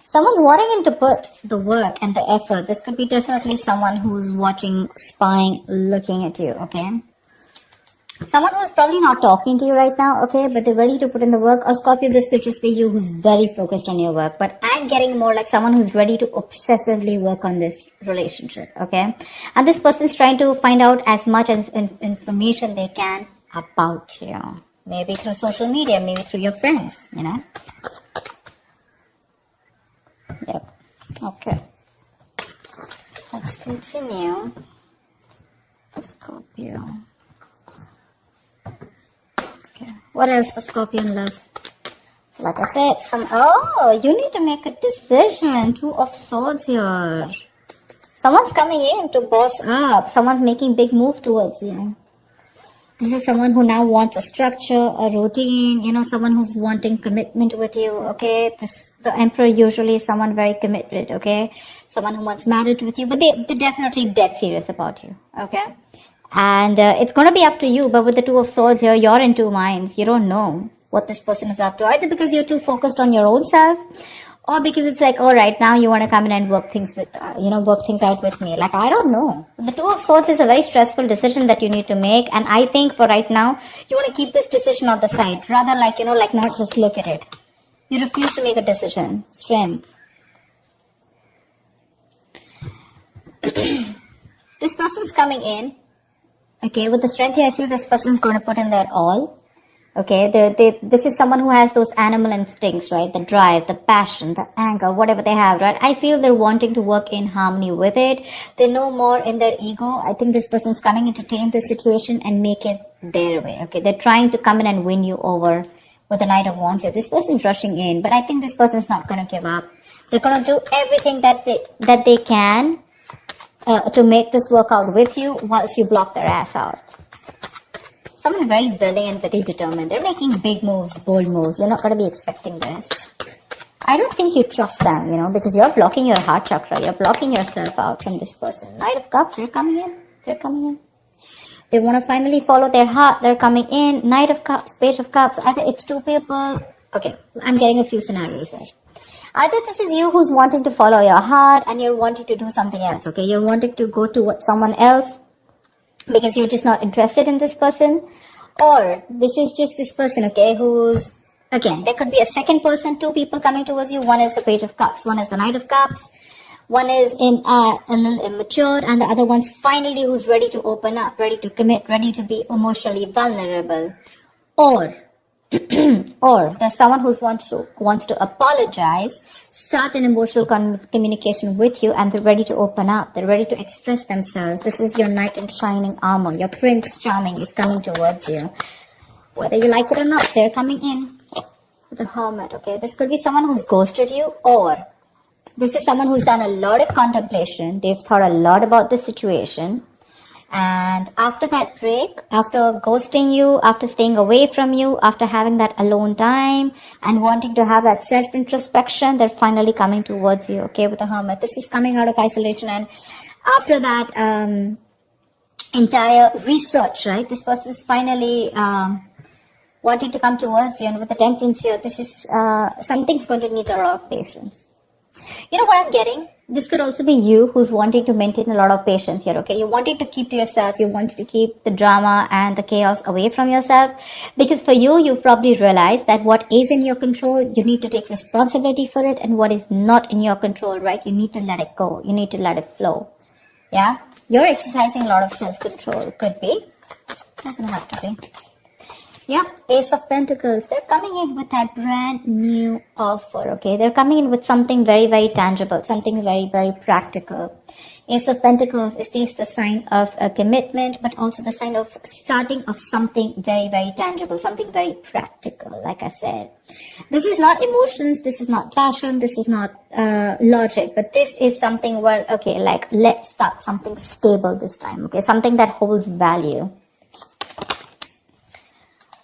Someone's wanting to put the work and the effort. This could be definitely someone who's watching, spying, looking at you, okay? Someone who's probably not talking to you right now, okay, but they're ready to put in the work. Or Scorpio, this could just be you who's very focused on your work. But I'm getting more like someone who's ready to obsessively work on this relationship, okay? And this person's trying to find out as much as information they can about you. Maybe through social media, maybe through your friends, you know? Yep. Okay. Let's continue. Scorpio. Okay. What else for Scorpio in love? Like I said, you need to make a decision. 2 of Swords here. Someone's coming in to boss up. Someone's making big move towards you. This is someone who now wants a structure, a routine, you know, someone who's wanting commitment with you, okay? The Emperor usually is someone very committed, okay? Someone who wants marriage with you, but they're definitely dead serious about you, okay? And it's going to be up to you, but with the 2 of Swords here, you're in 2 minds. You don't know what this person is up to, either because you're too focused on your own self, or because it's like, all right, now you want to come in and work things out with me. Like, I don't know. The 2 of Swords is a very stressful decision that you need to make. And I think for right now, you want to keep this decision on the side. Rather like, not just look at it. You refuse to make a decision. Strength. This person's coming in. Okay, with the strength here, I feel this person's going to put in their all. Okay, this is someone who has those animal instincts, right? The drive, the passion, the anger, whatever they have, right? I feel they're wanting to work in harmony with it. They know more in their ego. I think this person's coming in to tame the situation and make it their way, okay? They're trying to come in and win you over with the Knight of Wands here. This person's rushing in, but I think this person's not going to give up. They're going to do everything that they can to make this work out with you whilst you block their ass out. Someone very willing and very determined. They're making big moves, bold moves. You're not going to be expecting this. I don't think you trust them, because you're blocking your heart chakra. You're blocking yourself out from this person. Knight of Cups, they're coming in. They're coming in. They want to finally follow their heart. They're coming in. Knight of Cups, Page of Cups. Either it's 2 people. Okay, I'm getting a few scenarios here. Either this is you who's wanting to follow your heart and you're wanting to do something else, okay? You're wanting to go towards someone else because you're just not interested in this person. Or this is just this person, okay, who's, again, there could be a second person, 2 people coming towards you. One is the Page of Cups, one is the Knight of Cups, one is a little immature, and the other one's finally who's ready to open up, ready to commit, ready to be emotionally vulnerable. Or there's someone who wants to apologize, start an emotional communication with you, and they're ready to open up. They're ready to express themselves. This is your knight in shining armor. Your Prince Charming is coming towards you. Whether you like it or not, they're coming in with the Hermit, okay? This could be someone who's ghosted you, or this is someone who's done a lot of contemplation. They've thought a lot about the situation. And after that break, after ghosting you, after staying away from you, after having that alone time and wanting to have that self-introspection, they're finally coming towards you, okay, with the Hermit. This is coming out of isolation, and after that entire research, right, this person is finally wanting to come towards you. And with the Temperance here, this is something's going to need a lot of patience. You know what I'm getting? This could also be you who's wanting to maintain a lot of patience here, okay? You wanted to keep to yourself. You wanted to keep the drama and the chaos away from yourself. Because for you, you've probably realized that what is in your control, you need to take responsibility for it. And what is not in your control, right? You need to let it go. You need to let it flow. Yeah? You're exercising a lot of self-control. Could be. Doesn't have to be. Yeah, Ace of Pentacles. They're coming in with that brand new offer, okay? They're coming in with something very, very tangible, something very, very practical. Ace of Pentacles is this the sign of a commitment, but also the sign of starting of something very, very tangible, something very practical, like I said. This is not emotions, this is not passion, this is not logic, but this is something where, okay, like let's start something stable this time, okay? Something that holds value.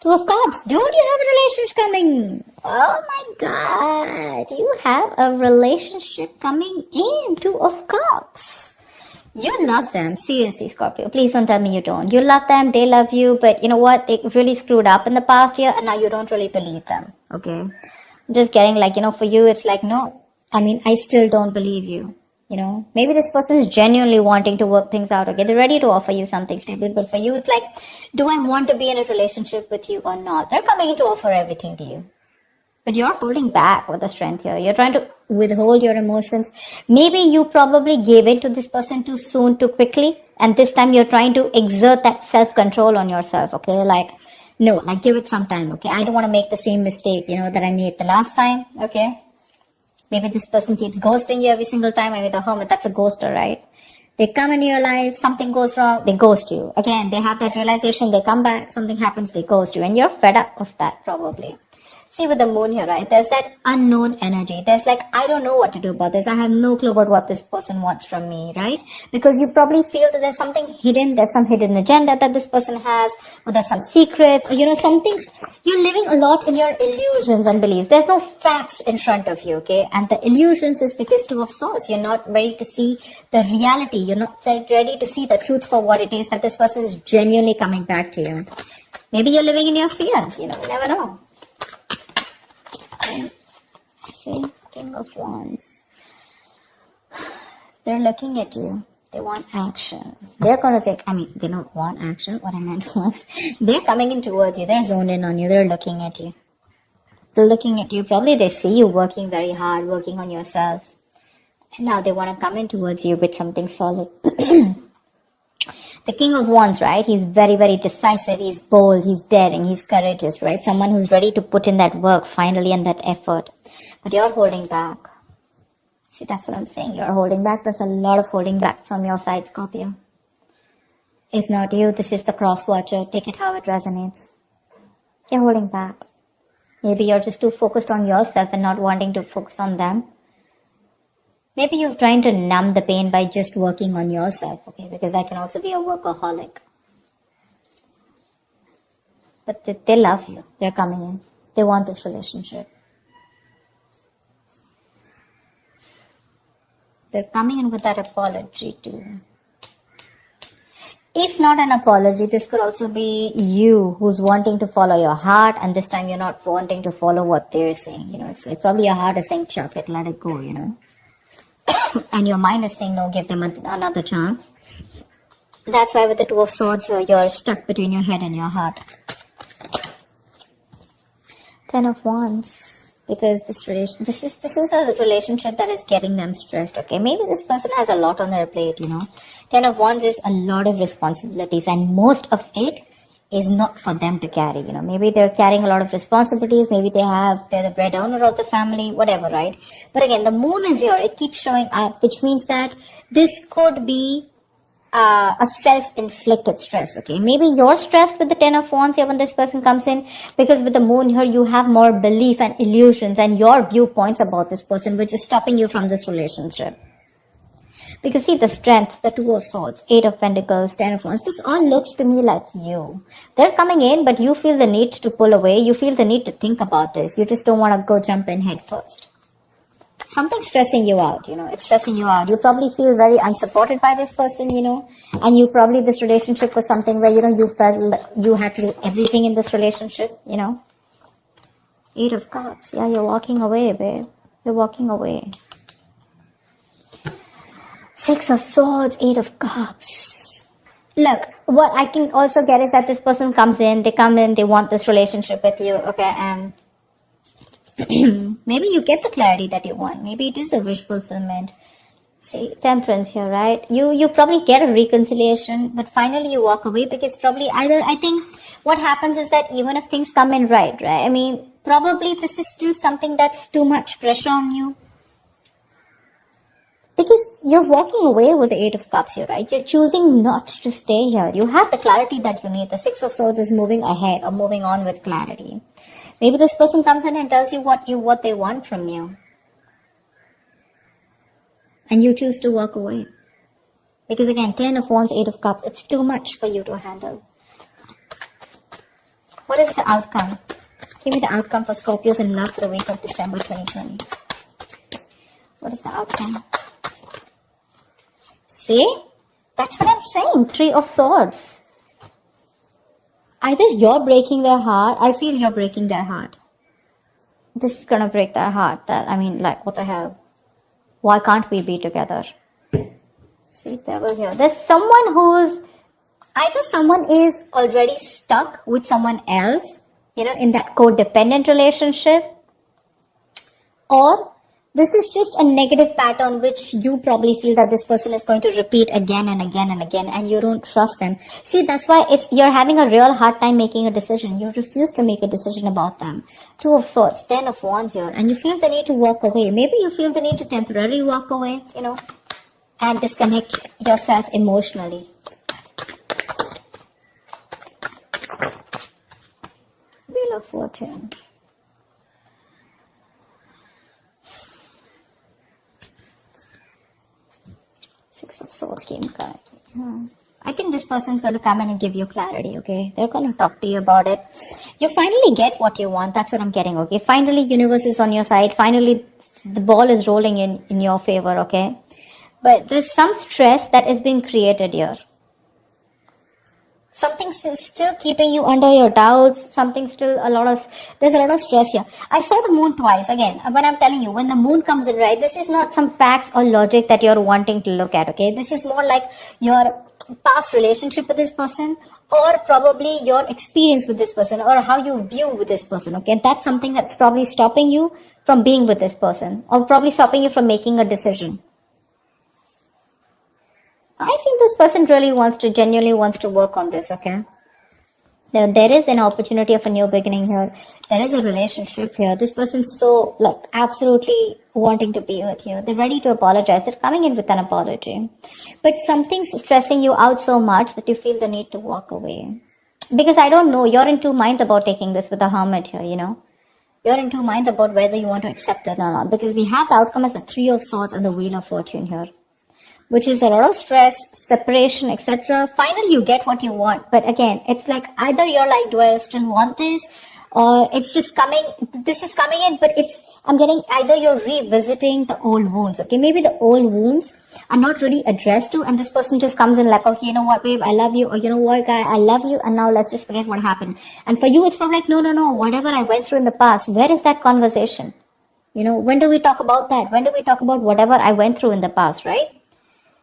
2 of Cups. Dude, you have a relationship coming. Oh my God. You have a relationship coming in. 2 of Cups. You love them. Seriously, Scorpio. Please don't tell me you don't. You love them. They love you. But you know what? They really screwed up in the past year. And now you don't really believe them. Okay. I'm just getting like, for you, it's like, no, I still don't believe you. Maybe this person is genuinely wanting to work things out. Okay, they're ready to offer you something stable, but for you, it's like, do I want to be in a relationship with you or not? They're coming in to offer everything to you, but you're holding back with the strength here. You're trying to withhold your emotions. Maybe you probably gave in to this person too soon, too quickly, and this time you're trying to exert that self-control on yourself. Okay, like, no, like, give it some time. Okay, I don't want to make the same mistake, that I made the last time. Okay. Maybe this person keeps ghosting you every single time. Maybe the hermit, that's a ghoster, right? They come into your life, something goes wrong, they ghost you. Again, they have that realization, they come back, something happens, they ghost you. And you're fed up of that, probably. See, with the moon here, right? There's that unknown energy. There's like, I don't know what to do about this. I have no clue about what this person wants from me, right? Because you probably feel that there's something hidden. There's some hidden agenda that this person has, or there's some secrets, or some things. You're living a lot in your illusions and beliefs. There's no facts in front of you, okay? And the illusions is because Two of Swords. You're not ready to see the reality. You're not ready to see the truth for what it is, that this person is genuinely coming back to you. Maybe you're living in your fears, you never know. See, King of Wands. They're looking at you. They want action. They're going to take, they don't want action. What I meant was, they're coming in towards you. They're zoned in on you. They're looking at you. They're looking at you. Probably they see you working very hard, working on yourself. And now they want to come in towards you with something solid. The King of Wands, right? He's very, very decisive. He's bold. He's daring. He's courageous, right? Someone who's ready to put in that work finally and that effort. But you're holding back. See, that's what I'm saying. You're holding back. There's a lot of holding back from your side, Scorpio. If not you, this is the cross watcher. Take it how it resonates. You're holding back. Maybe you're just too focused on yourself and not wanting to focus on them. Maybe you're trying to numb the pain by just working on yourself, okay? Because that can also be a workaholic. But they love you. They're coming in. They want this relationship. They're coming in with that apology too. If not an apology, this could also be you who's wanting to follow your heart, and this time you're not wanting to follow what they're saying. It's like probably your heart is saying, chuck it, let it go, and your mind is saying, no, give them another chance. That's why with the Two of Swords here, you're stuck between your head and your heart. 10 of Wands. Because this is a relationship that is getting them stressed, okay? Maybe this person has a lot on their plate, 10 of Wands is a lot of responsibilities, and most of it is not for them to carry, Maybe they're carrying a lot of responsibilities. Maybe they're the breadwinner of the family, whatever, right? But again, the moon is here. It keeps showing up, which means that this could be a self-inflicted stress, okay? Maybe you're stressed with the 10 of Wands here when this person comes in, because with the moon here, you have more belief and illusions and your viewpoints about this person, which is stopping you from this relationship. Because see, the strength, the Two of Swords, 8 of Pentacles, 10 of Wands, this all looks to me like you. They're coming in, but you feel the need to pull away. You feel the need to think about this. You just don't want to go jump in head first. Something's stressing you out, it's stressing you out. You probably feel very unsupported by this person, and you probably, this relationship was something where, you felt you had to do everything in this relationship, 8 of Cups. Yeah, you're walking away, babe. You're walking away. 6 of Swords, 8 of Cups. Look, what I can also get is that this person comes in, they want this relationship with you, okay, and maybe you get the clarity that you want. Maybe it is a wish fulfillment. See, Temperance here, right? You probably get a reconciliation, but finally you walk away, because probably I think what happens is that even if things come in right? Probably this is still something that's too much pressure on you. Because you're walking away with the 8 of Cups here, right? You're choosing not to stay here. You have the clarity that you need. The 6 of Swords is moving ahead or moving on with clarity. Maybe this person comes in and tells you what they want from you. And you choose to walk away. Because again, 10 of Wands, 8 of Cups, it's too much for you to handle. What is the outcome? Give me the outcome for Scorpios in love for the week of December 2020. What is the outcome? See? That's what I'm saying. 3 of Swords. Either you're breaking their heart. I feel you're breaking their heart. this is gonna break their heart. That, I mean, like, what the hell? Why can't we be together? See, devil here. There's someone who's, either someone is already stuck with someone else, you know, in that codependent relationship, or this is just a negative pattern which you probably feel that this person is going to repeat again and again and again, and you don't trust them. See, that's why you're having a real hard time making a decision. You refuse to make a decision about them. 2 of Swords, 10 of Wands here, and you feel the need to walk away. Maybe you feel the need to temporarily walk away, you know, and disconnect yourself emotionally. Wheel of Fortune. Six of Swords came card. I think this person's going to come in and give you clarity, okay? They're going to talk to you about it. You finally get what you want. That's what I'm getting, okay? Finally, universe is on your side. Finally, the ball is rolling in your favor, okay? But there's some stress that is being created here. Something's still keeping you under your doubts. Something's still there's a lot of stress here. I saw the moon twice. Again, when I'm telling you, when the moon comes in, right, this is not some facts or logic that you're wanting to look at, okay? This is more like your past relationship with this person, or probably your experience with this person, or how you view with this person, okay? That's something that's probably stopping you from being with this person, or probably stopping you from making a decision. I think this person really genuinely wants to work on this, okay? There is an opportunity of a new beginning here. There is a relationship here. This person's so, like, absolutely wanting to be with you. They're ready to apologize. They're coming in with an apology. But something's stressing you out so much that you feel the need to walk away. Because I don't know, you're in 2 minds about taking this with the Hermit here, you know? You're in 2 minds about whether you want to accept it or not. Because we have the outcome as the 3 of Swords and the Wheel of Fortune here, which is a lot of stress, separation, etc. Finally, you get what you want. But again, it's like either you're like, do I still want this? Or it's just coming, this is coming in, but I'm getting either you're revisiting the old wounds, okay? Maybe the old wounds are not really addressed to, and this person just comes in like, okay, you know what, babe, I love you, or you know what, guy, I love you, and now let's just forget what happened. And for you, it's probably like, no, whatever I went through in the past, where is that conversation? You know, when do we talk about that? When do we talk about whatever I went through in the past, right?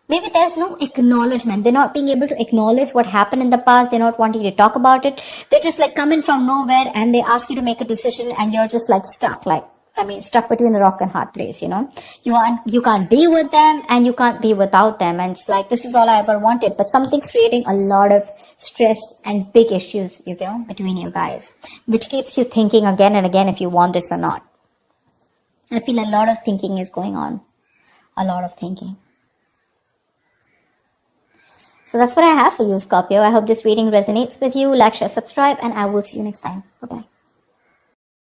Maybe there's no acknowledgement. They're not being able to acknowledge what happened in the past. They're not wanting to talk about it. They just like come in from nowhere and they ask you to make a decision and you're just like stuck, stuck between a rock and hard place, you know. You can't be with them and you can't be without them. And it's like, this is all I ever wanted. But something's creating a lot of stress and big issues, you know, between you guys, which keeps you thinking again and again if you want this or not. I feel a lot of thinking is going on. A lot of thinking. So that's what I have for you, Scorpio. I hope this reading resonates with you. Like, share, subscribe, and I will see you next time. Bye-bye.